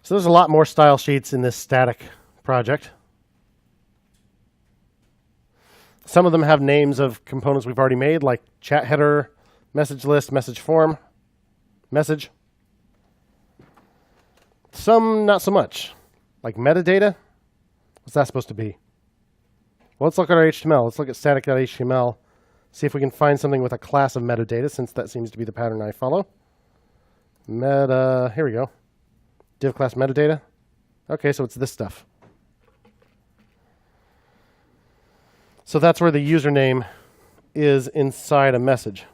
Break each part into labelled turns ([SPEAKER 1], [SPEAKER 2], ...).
[SPEAKER 1] So there's a lot more style sheets in this static project. Some of them have names of components we've already made, like chat header, message list, message form, message. Some not so much, like metadata. What's that supposed to be? Well, let's look at our HTML. Let's look at static.html, see if we can find something with a class of metadata, since that seems to be the pattern I follow. Here we go. Div class metadata. Okay, so it's this stuff. So that's where the username is inside a message.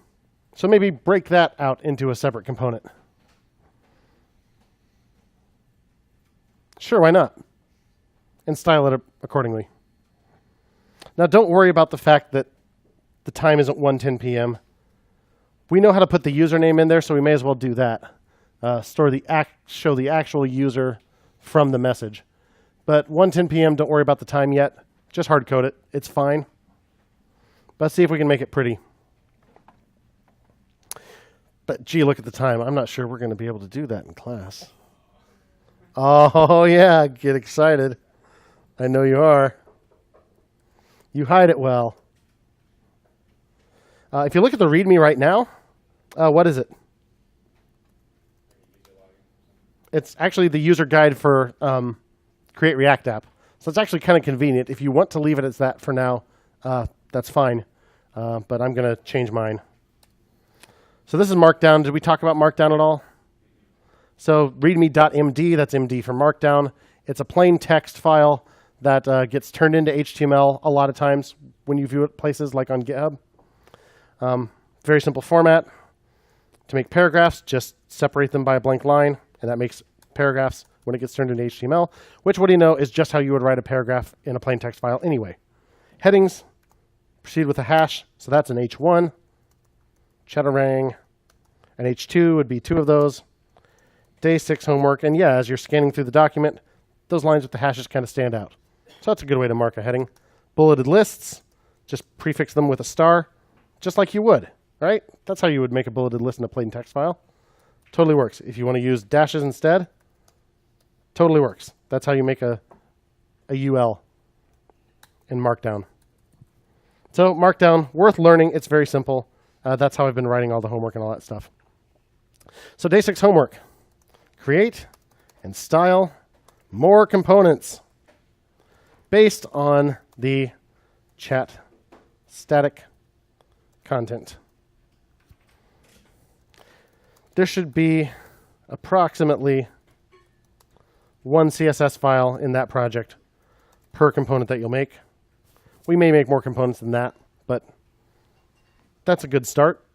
[SPEAKER 1] So maybe break that out into a separate component. Sure, why not? And style it accordingly. Now, don't worry about the fact that the time isn't 1:10 p.m. We know how to put the username in there, so we may as well do that. Show the actual user from the message. But 1:10 p.m., don't worry about the time yet. Just hard code it. It's fine. Let's see if we can make it pretty. But gee, look at the time. I'm not sure we're going to be able to do that in class. Oh, yeah, get excited. I know you are. You hide it well. If you look at the README right now, what is it? It's actually the user guide for Create React App. So it's actually kind of convenient. If you want to leave it as that for now, that's fine. But I'm going to change mine. So this is Markdown. Did we talk about Markdown at all? So readme.md, that's MD for Markdown. It's a plain text file that gets turned into HTML a lot of times when you view it places like on GitHub. Very simple format. To make paragraphs, just separate them by a blank line, and that makes paragraphs when it gets turned into HTML, which, what do you know, is just how you would write a paragraph in a plain text file anyway. Headings, proceed with a hash, so that's an H1. Chaturang, an H2 would be 2 of those. Day 6 homework, and yeah, as you're scanning through the document, those lines with the hashes kind of stand out. So that's a good way to mark a heading. Bulleted lists, just prefix them with a star, just like you would, right? That's how you would make a bulleted list in a plain text file. Totally works. If you want to use dashes instead, totally works. That's how you make a UL in Markdown. So Markdown, worth learning. It's very simple. That's how I've been writing all the homework and all that stuff. So day 6 homework. Create and style more components based on the chat static content. There should be approximately 1 CSS file in that project per component that you'll make. We may make more components than that, but that's a good start.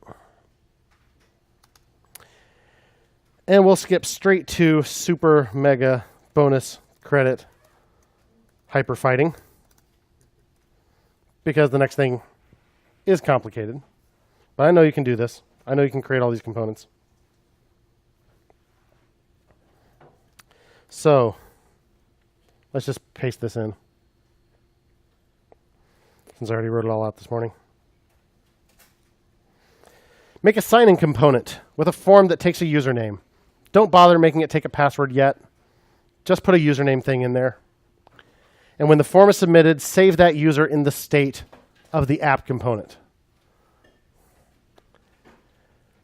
[SPEAKER 1] And we'll skip straight to super mega bonus credit hyperfighting, because the next thing is complicated. But I know you can do this. I know you can create all these components. So let's just paste this in, since I already wrote it all out this morning. Make a sign-in component with a form that takes a username. Don't bother making it take a password yet. Just put a username thing in there. And when the form is submitted, save that user in the state of the app component.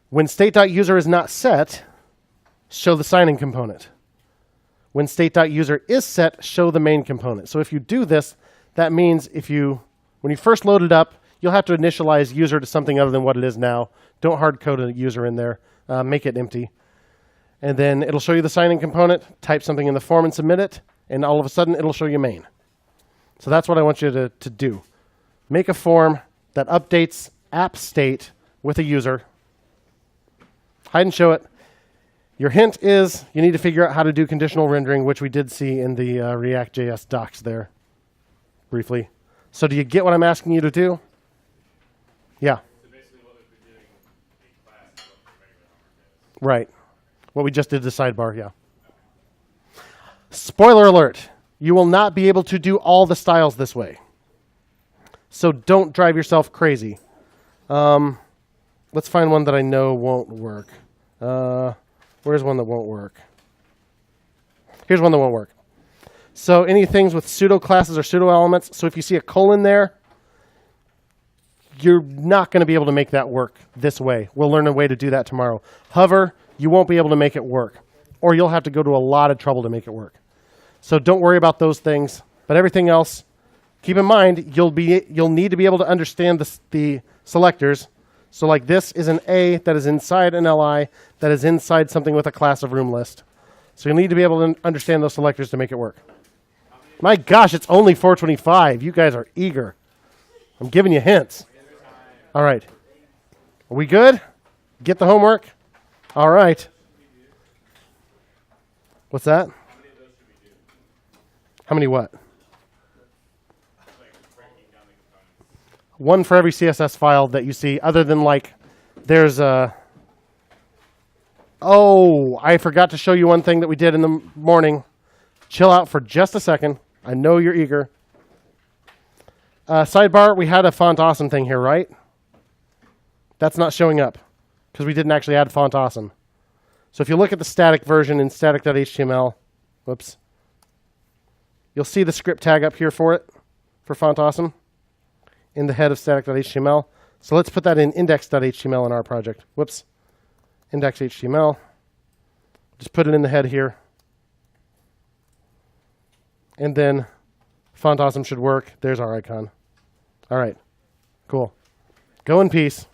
[SPEAKER 1] When state.user is not set, show the sign-in component. When state.user is set, show the main component. So if you do this, that means when you first load it up, you'll have to initialize user to something other than what it is now. Don't hard code a user in there. Make it empty. And then it'll show you the sign-in component, type something in the form and submit it, and all of a sudden it'll show you main. So that's what I want you to do. Make a form that updates app state with a user. Hide and show it. Your hint is you need to figure out how to do conditional rendering, which we did see in the React.js docs there briefly. So do you get what I'm asking you to do? Yeah.
[SPEAKER 2] So basically what we've been doing in class is what the regular homework is.
[SPEAKER 1] Right. What we just did the sidebar, yeah. Spoiler alert. You will not be able to do all the styles this way. So don't drive yourself crazy. Let's find one that I know won't work. Where's one that won't work? Here's one that won't work. So any things with pseudo classes or pseudo elements. So if you see a colon there, you're not going to be able to make that work this way. We'll learn a way to do that tomorrow. Hover, you won't be able to make it work. Or you'll have to go to a lot of trouble to make it work. So don't worry about those things. But everything else, keep in mind, you'll need to be able to understand the selectors. So like this is an A that is inside an LI that is inside something with a class of room list. So you'll need to be able to understand those selectors to make it work. My gosh, it's only 4:25. You guys are eager. I'm giving you hints. All right. Are we good? Get the homework? All right. What's that? How many what? One for every CSS file that you see, other than like there's a... Oh, I forgot to show you one thing that we did in the morning. Chill out for just a second. I know you're eager. Sidebar, we had a font awesome thing here, right? That's not showing up because we didn't actually add font awesome. So if you look at the static version in static.html, whoops, you'll see the script tag up here for it, for font awesome, in the head of static.html. So let's put that in index.html in our project. Whoops, index.html. Just put it in the head here. And then font awesome should work. There's our icon. All right, cool. Go in peace.